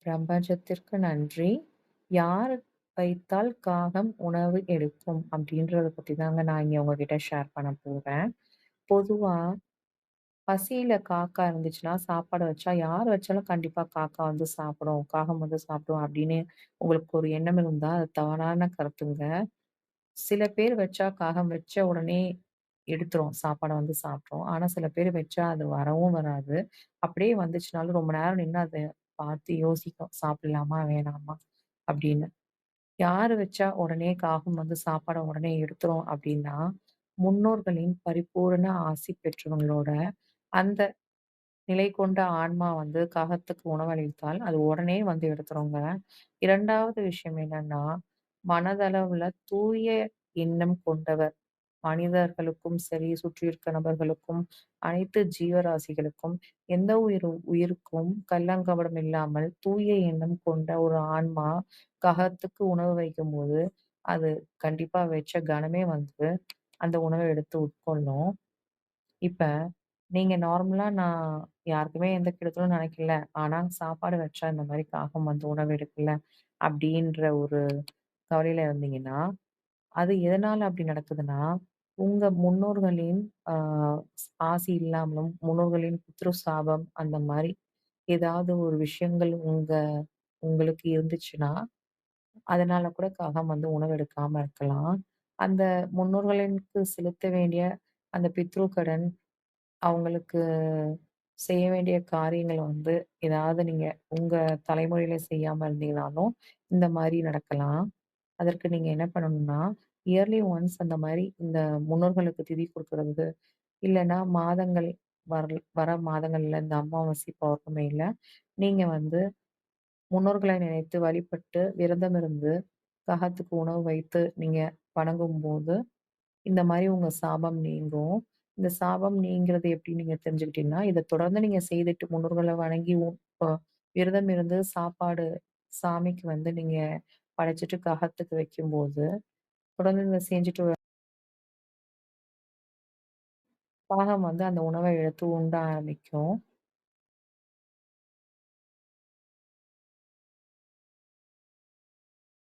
பிரபஞ்சத்திற்கு நன்றி. யார் வைத்தால் காகம் உணவு எடுக்கும்? அப்படின்றத பத்தி தாங்க நான் இங்க உங்ககிட்ட ஷேர் பண்ண போறேன். பொதுவா பசியில காக்கா இருந்துச்சுன்னா, சாப்பாடு வச்சா யார் வச்சாலும் கண்டிப்பா காக்கா வந்து சாப்பிடும். காகம் வந்து சாப்பிடும் அப்படின்னு உங்களுக்கு ஒரு எண்ணம் இருந்தா, அது தவறான கருத்துங்க. சில பேர் வச்சா காகம் வச்ச உடனே எடுத்துரும். சாப்பாட வந்து சாப்பிட்ரும். ஆனா சில பேர் வச்சா அது வரவும் வராது. அப்படியே வந்துச்சுனாலும் ரொம்ப நேரம் நின்னு அத பார்த்து யோசிக்கும். சாப்பிடலாமா? வேணாமா? அப்படின்னு. யாரு வச்சா உடனே காகம் வந்து சாப்பாட உடனே எடுத்துரும் அப்படின்னா, முன்னோர்களின் பரிபூரண ஆசி பெற்றவங்களோட அந்த நிலை கொண்ட ஆன்மா வந்து காகத்துக்கு உணவளித்தால், அது உடனே வந்து எடுத்துருங்க. 2வது விஷயம் என்னன்னா, மனதளவுல தூய எண்ணம் கொண்டவர். மனிதர்களுக்கும் சரி, சுற்றி இருக்க நபர்களுக்கும், அனைத்து ஜீவராசிகளுக்கும், எந்த உயிருக்கும் கள்ளங்கபடம் இல்லாமல் தூய எண்ணம் கொண்ட ஒரு ஆன்மா காகத்துக்கு உணவு வைக்கும்போது, அது கண்டிப்பா வச்ச கணமே வந்து அந்த உணவ எடுத்து உட்கொள்ளும். இப்ப நீங்க நார்மலா நான் யாருக்குமே எந்த கெடுதலும் நினைக்கல. ஆனா சாப்பாடு வச்சா இந்த மாரி காகம் வந்து உணவு எடுக்கல அப்டின்ற ஒரு கவலையில இருந்தீங்கன்னா, அது எதனால அப்டி நடக்குதுன்னா, உங்க முன்னோர்களின் ஆ ஆசி இல்லாமலும், முன்னோர்களின் பித்ரு சாபம் அந்த மாரி ஏதாவது ஒரு விஷயங்கள் உங்களுக்கு இருந்துச்சுன்னா, அதனால கூட காகம் வந்து உணவு எடுக்காம இருக்கலாம். அந்த முன்னோர்களுக்கு செலுத்த வேண்டிய அந்த பித்ரு கடன் அவங்களுக்கு செய்ய வேண்டிய காரியங்கள வந்து ஏதாவது நீங்க உங்க தலைமுறையில செய்யாம இருந்தீங்கனாலும், இந்த மாரி நடக்கலாம். அதற்கு நீங்க என்ன பண்ணணும்னா, இயர்லி ஒன்ஸ் அந்த மாரி இந்த முன்னோர்களுக்கு திதி குடுக்குறது, இல்லன்னா மாதங்கள் வர மாதங்கள்ல இந்த அமாவாசை, பௌர்ணமியில நீங்க வந்து முன்னோர்களை நினைத்து வழிபட்டு, விரதம் இருந்து, காகத்துக்கு உணவு வைத்து நீங்க வணங்கும்போது இந்த மாரி உங்க சாபம் நீங்கும். இந்த சாபம் நீங்கிறது எப்படி நீங்க தெரிஞ்சுக்கிட்டீங்கன்னா, இத தொடர்ந்து நீங்க செய்துட்டு முன்னோர்கள வணங்கி அ விரதம் இருந்து சாப்பாடு சாமிக்கு வந்து நீங்க படைச்சுட்டு காகத்துக்கு வைக்கும்போது, தொடர்ந்து இத செஞ்சுட்டு காகம் வந்து அந்த உணவ எடுத்து உண்ண ஆரம்பிக்கும்.